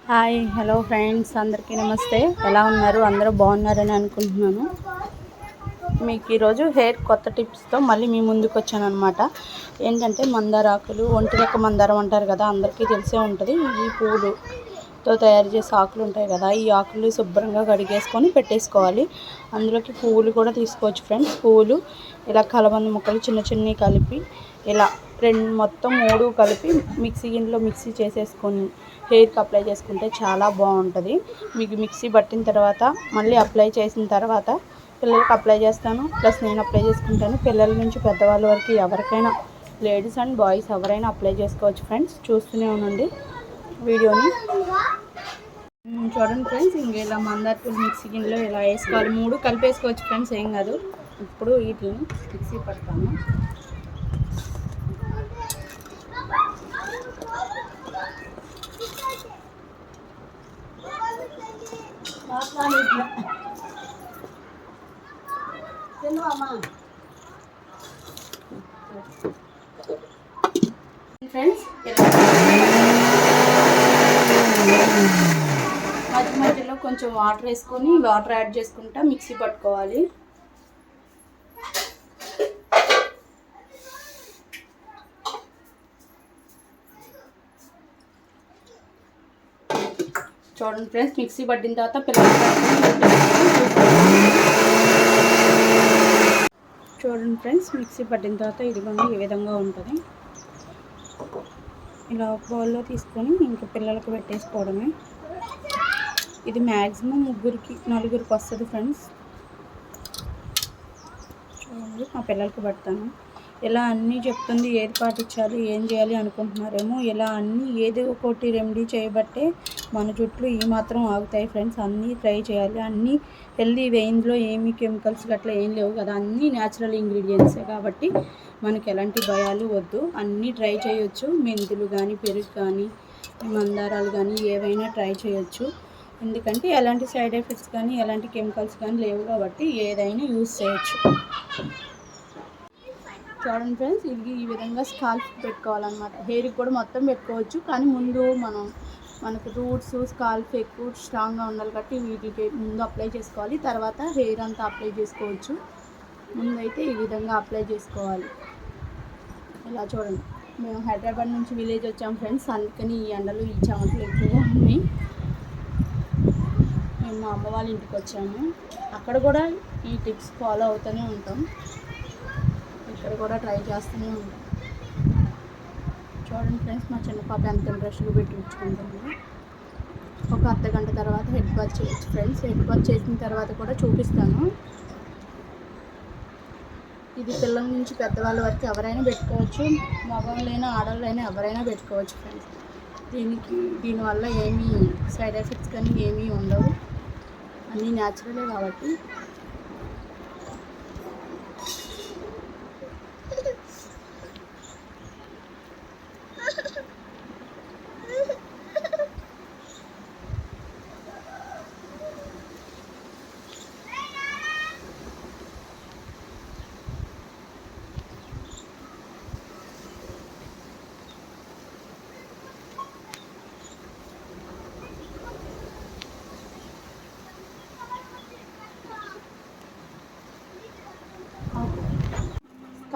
Hi hello friends, అందరికీ నమస్తే. ఎలా ఉన్నారు? అందరూ బాగున్నారని అనుకుంటున్నాను. మీకు ఈరోజు హెయిర్ కొత్త టిప్స్తో మళ్ళీ మీ ముందుకు వచ్చాను అనమాట. ఏంటంటే మందార ఆకులు, ఒంటి రెక్క మందారం అంటారు కదా, అందరికీ తెలిసే ఉంటుంది. ఈ పూలుతో తయారు చేసే ఆకులు ఉంటాయి కదా, ఈ ఆకులు శుభ్రంగా కడిగేసుకొని పెట్టేసుకోవాలి. అందులోకి పువ్వులు కూడా తీసుకోవచ్చు ఫ్రెండ్స్. పువ్వులు ఇలా కలబంద ముక్కలు చిన్న చిన్నవి కలిపి ఇలా మొత్తం 3 కలిపి గిన్నెలో మిక్సీ చేసేసుకొని హెయిర్కి అప్లై చేసుకుంటే చాలా బాగుంటుంది. మీకు మిక్సీ పట్టిన తర్వాత మళ్ళీ అప్లై చేసిన తర్వాత పిల్లలకి అప్లై చేస్తాను, ప్లస్ నేను అప్లై చేసుకుంటాను. పిల్లల నుంచి పెద్దవాళ్ళ వరకు ఎవరికైనా, లేడీస్ అండ్ బాయ్స్ ఎవరైనా అప్లై చేసుకోవచ్చు ఫ్రెండ్స్. చూస్తూనే ఉండండి వీడియోని. చూడండి ఫ్రెండ్స్, ఇంక ఇలా మందార పూలు మిక్సీ గిన్నెలో ఇలా వేసుకోవాలి. 3 కలిపేసుకోవచ్చు ఫ్రెండ్స్, ఏం కాదు. ఇప్పుడు వీటిని మిక్సీ పడతాను. ఫ్రెండ్స్, మధ్య మధ్యలో కొంచెం వాటర్ వేసుకొని వాటర్ యాడ్ చేసుకుంటా మిక్సీ పట్టుకోవాలి. చూడండి ఫ్రెండ్స్, మిక్సీ పట్టిన తర్వాత చూడండి ఫ్రెండ్స్, మిక్సీ పట్టిన తర్వాత ఇదిగోండి ఈ విధంగా ఉంటుంది. ఇలా ఒక బౌల్లో తీసుకొని ఇంకా పిల్లలకు పెట్టేసుకోవడమే. ఇది మ్యాక్సిమం 3-4 వస్తుంది ఫ్రెండ్స్. చూడండి, మా పిల్లలకి పెడతాను. ఇలా అన్నీ చెప్తుంది, ఏది పాటించాలి, ఏం చేయాలి అనుకుంటున్నారేమో. ఇలా అన్నీ ఏదో ఒకటి రెమెడీ చేయబట్టే మన జుట్లు ఈ మాత్రం ఆగుతాయి ఫ్రెండ్స్. అన్నీ ట్రై చేయాలి. అన్నీ హెల్దీ వేయింగ్లో ఏమీ కెమికల్స్ గట్లా ఏం లేవు కదా, అన్నీ న్యాచురల్ ఇంగ్రీడియంట్సే కాబట్టి మనకి ఎలాంటి భయాలు వద్దు. అన్నీ ట్రై చేయొచ్చు. మెంతులు కానీ, పెరుగు కానీ, మందారాలు కానీ ఏవైనా ట్రై చేయొచ్చు. ఎందుకంటే ఎలాంటి సైడ్ ఎఫెక్ట్స్ కానీ ఎలాంటి కెమికల్స్ కానీ లేవు కాబట్టి ఏదైనా యూజ్ చేయొచ్చు. చూడండి ఫ్రెండ్స్, ఇది ఈ విధంగా స్కాల్ప్ పెట్టుకోవాలన్నమాట. హెయిర్కి కూడా మొత్తం పెట్టుకోవచ్చు, కానీ ముందు మనకు రూట్స్ స్కాల్ప్ ఎక్కువ స్ట్రాంగ్గా ఉండాలి కాబట్టి వీటికి ముందు అప్లై చేసుకోవాలి. తర్వాత హెయిర్ అంతా అప్లై చేసుకోవచ్చు. ముందైతే ఈ విధంగా అప్లై చేసుకోవాలి. ఇలా చూడండి, మేము హైదరాబాద్ నుంచి విలేజ్ వచ్చాము ఫ్రెండ్స్. అందుకని ఈ ఎండలు ఈ చెమటలు ఎక్కువగా ఉన్నాయి. మేము మా అమ్మ వాళ్ళ ఇంటికి వచ్చాము. అక్కడ కూడా ఈ టిప్స్ ఫాలో అవుతూనే ఉంటాం. ఇక్కడ కూడా ట్రై చేస్తూనే ఉంటాం. చూడండి ఫ్రెండ్స్, మా చిన్న పాప ఎంత ఇంట్రెస్ట్గా పెట్టి ఉంచుకుంటుంది. ఒక అర్ధగంట తర్వాత హెడ్ బాత్ చేయొచ్చు ఫ్రెండ్స్. హెడ్ బాత్ చేసిన తర్వాత కూడా చూపిస్తాను. ఇది పిల్లల నుంచి పెద్దవాళ్ళ వరకు ఎవరైనా పెట్టుకోవచ్చు. మగవాళ్ళైనా ఆడవాళ్ళైనా ఎవరైనా పెట్టుకోవచ్చు ఫ్రెండ్స్. దీనివల్ల ఏమీ సైడ్ ఎఫెక్ట్స్ కానీ ఏమీ ఉండవు. అన్నీ న్యాచురలే కాబట్టి.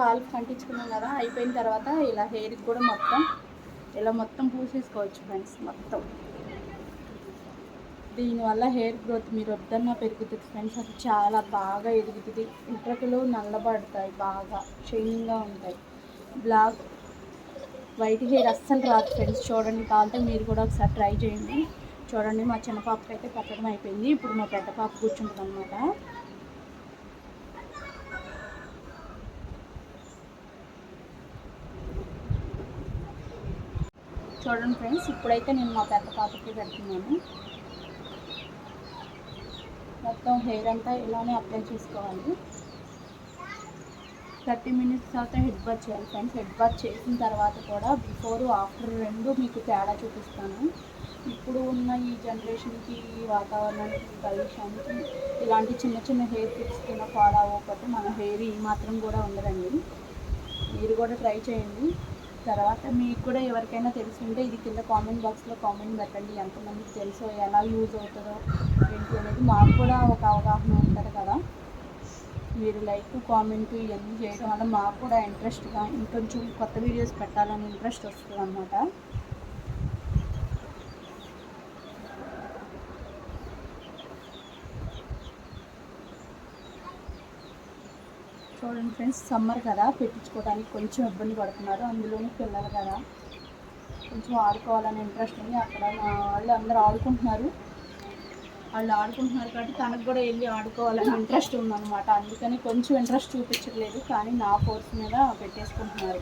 స్కాల్ప్ కంటించుకున్నాం కదా, అయిపోయిన తర్వాత ఇలా హెయిర్కి కూడా మొత్తం పూసేసుకోవచ్చు ఫ్రెండ్స్. మొత్తం దీనివల్ల హెయిర్ గ్రోత్ మీరు వద్దన్నా పెరుగుతుంది ఫ్రెండ్స్. అది చాలా బాగా ఎదుగుతుంది. ఇంట్రకులు నల్లబడతాయి, బాగా షైనింగ్గా ఉంటాయి. వైట్ హెయిర్ అస్సలు రాదు ఫ్రెండ్స్. చూడండి, కావాలంటే మీరు కూడా ఒకసారి ట్రై చేయండి. చూడండి, మా చిన్న పాపకి అయితే పెట్టడం అయిపోయింది. ఇప్పుడు మా పెద్ద పాప కూర్చుంటుంది అనమాట. చూడండి ఫ్రెండ్స్, ఇప్పుడైతే నేను మా పెద్ద పాపకి పెడుతున్నాను. మొత్తం హెయిర్ అంతా ఇలానే అప్లై చేసుకోవాలి. 30 మినిట్స్ తర్వాత హెడ్ బాత్ చేయాలి ఫ్రెండ్స్. హెడ్ బాత్ చేసిన తర్వాత కూడా బిఫోర్ ఆఫ్టర్ రెండు మీకు తేడా చూపిస్తాను. ఇప్పుడు ఉన్న ఈ జనరేషన్కి, ఈ వాతావరణానికి, పొల్యూషన్కి ఇలాంటి చిన్న చిన్న హెయిర్ టిప్స్ కింద ఫాలో అవ్వకపోతే మన హెయిర్ ఈ మాత్రం కూడా ఉండదండి. మీరు కూడా ట్రై చేయండి. తర్వాత మీకు కూడా ఎవరికైనా తెలిసింటే ఇది కింద కామెంట్ బాక్స్లో కామెంట్ పెట్టండి, ఎంతమందికి తెలుసో, ఎలా యూజ్ అవుతుందో ఏంటి అనేది. మాకు కూడా ఒక అవగాహన ఉంటుంది కదా. మీరు లైక్ కామెంట్ ఇవన్నీ చేయడం వల్ల మాకు కూడా ఇంట్రెస్ట్గా ఇంకొంచెం కొత్త వీడియోస్ పెట్టాలని ఇంట్రెస్ట్ వస్తుంది అన్నమాట. చూడండి ఫ్రెండ్స్, సమ్మర్ కదా, పెట్టించుకోవడానికి కొంచెం ఇబ్బంది పడుతున్నారు. అందులోనూ పిల్లలు కదా, కొంచెం ఆడుకోవాలని ఇంట్రెస్ట్ ఉంది. అక్కడ మా వాళ్ళు అందరూ ఆడుకుంటున్నారు కాబట్టి తనకు కూడా వెళ్ళి ఆడుకోవాలని ఇంట్రెస్ట్ ఉందన్నమాట. అందుకని కొంచెం ఇంట్రెస్ట్ చూపించట్లేదు, కానీ నా ఫోర్స్ మీద పెట్టేసుకుంటున్నారు.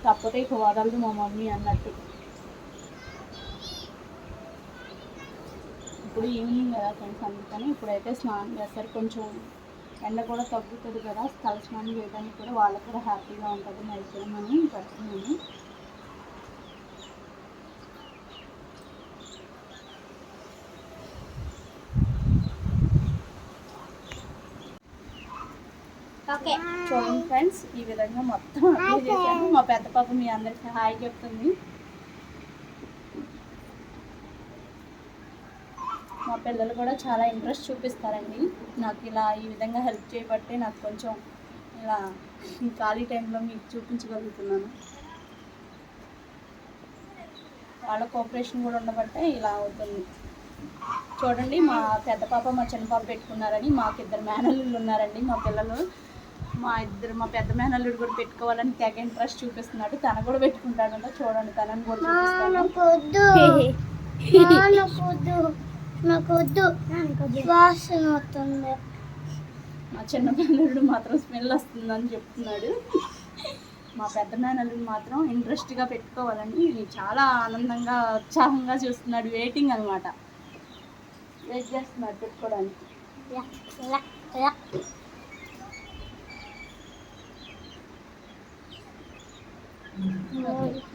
తప్పతే ఇక వదలదు మా మమ్మీ అన్నట్టు. ఇప్పుడు ఈవినింగ్ కదా ఫ్రెండ్స్, అందుకని ఇప్పుడైతే స్నానం చేస్తారు. కొంచెం ఎండ కూడా తగ్గుతుంది కదా, తల స్నానం చేయడానికి కూడా వాళ్ళకు కూడా హ్యాపీగా ఉంటుంది. నైట్ అని పెడుతున్నాను. చూడండి ఫ్రెండ్స్, ఈ విధంగా మొత్తం అప్లై చేశాను. మా పెద్ద పాప మీ అందరికీ హాయ్ చెప్తుంది. మా పిల్లలు కూడా చాలా ఇంట్రెస్ట్ చూపిస్తారండి నాకు. ఇలా ఈ విధంగా హెల్ప్ చేయబట్టే నాకు కొంచెం ఇలా ఈ ఖాళీ టైంలో మీకు చూపించగలుగుతున్నాను. వాళ్ళ కోఆపరేషన్ కూడా ఉండబట్టే ఇలా అవుతుంది. చూడండి, మా పెద్ద పాప మా చిన్న పాప పెట్టుకున్నారని మాకు ఇద్దరు మేనల్లుళ్ళు ఉన్నారండి. మా పిల్లలు మా పెద్ద మేనల్లుడు కూడా పెట్టుకోవాలని తెగ ఇంట్రెస్ట్ చూపిస్తున్నాడు. తన కూడా పెట్టుకుంటాడంట. చూడండి, తనని కూడా చూపిస్తాను. మా చిన్న మేనల్లుడు మాత్రం స్మెల్ వస్తుందని చెప్తున్నాడు. మా పెద్ద మేనల్లుడు మాత్రం ఇంట్రెస్ట్గా పెట్టుకోవాలని చాలా ఆనందంగా ఉత్సాహంగా చూస్తున్నాడు. వెయిటింగ్ అనమాట, వెయిట్ చేస్తున్నాడు పెట్టుకోవడానికి.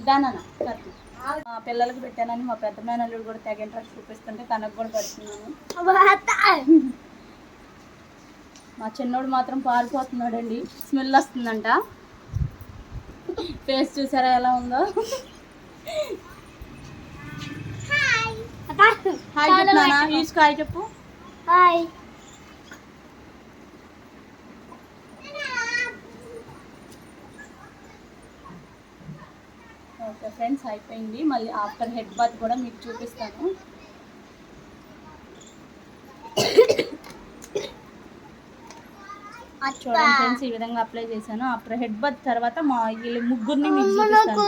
దానా కత్తి మా పిల్లలకు పెట్టానని మా పెద్ద మేనల్లుడు కూడా తెగ ఇంట్రెస్ట్ చూపిస్తుంటే తనకు కూడా పెడుతున్నాను. మా చిన్నోడు మాత్రం పారిపోతున్నాడండి, స్మెల్ వస్తుందంట. ఫేస్ చూసారా ఎలా ఉందో. హాయ్ చెప్తానా, ఈస్కు హాయ్ చెప్పు. హాయ్. ఓకే ఫ్రెండ్స్, అయిపోయింది. మళ్ళీ ఆఫ్టర్ హెడ్ బాత్ కూడా మీకు చూపిస్తాను. చూడండి ఫ్రెండ్స్, ఈ విధంగా అప్లై చేశాను. ఆఫ్టర్ హెడ్ బాత్ తర్వాత మా వీళ్ళు ముగ్గురిని మీకు చూపిస్తాను.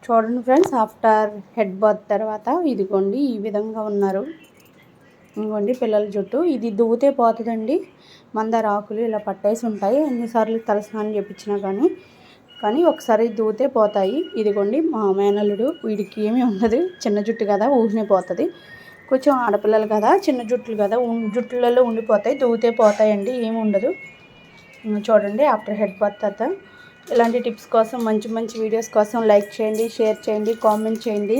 చూడండి ఫ్రెండ్స్, ఆఫ్టర్ హెడ్ బాత్ తర్వాత ఇదిగోండి ఈ విధంగా ఉన్నారు. ఇదిగోండి పిల్లల జుట్టు. ఇది దువ్వుతే పోతుందండి. మందార ఆకులు ఇలా పట్టేసి ఉంటాయి. ఎన్నిసార్లు తలస్నానం చేయించినా కానీ ఒకసారి దువ్వుతే పోతాయి. ఇదిగోండి మా మేనల్లుడు, వీడికి ఏమీ ఉండదు, చిన్న జుట్టు కదా, ఊరినే పోతుంది. కొంచెం ఆడపిల్లలు కదా, చిన్న జుట్టులు కదా, జుట్టులలో ఉండిపోతాయి, దువ్వుతే పోతాయండి, ఏమి ఉండదు. చూడండి ఆఫ్టర్ హెడ్ బాత్ తర్వాత. ఇలాంటి టిప్స్ కోసం, మంచి వీడియోస్ కోసం లైక్ చేయండి, షేర్ చేయండి, కామెంట్ చేయండి,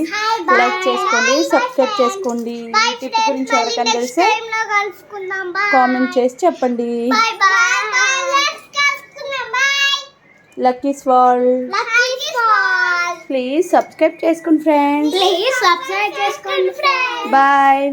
లైక్ చేసుకోండి, సబ్స్క్రైబ్ చేసుకోండి. ఈ టిప్ గురించి ఎవరికైనా తెలిస్తే కామెంట్ చేసి చెప్పండి. Lucky's world. ప్లీజ్ సబ్స్క్రైబ్ చేసుకోండి ఫ్రెండ్స్. బాయ్.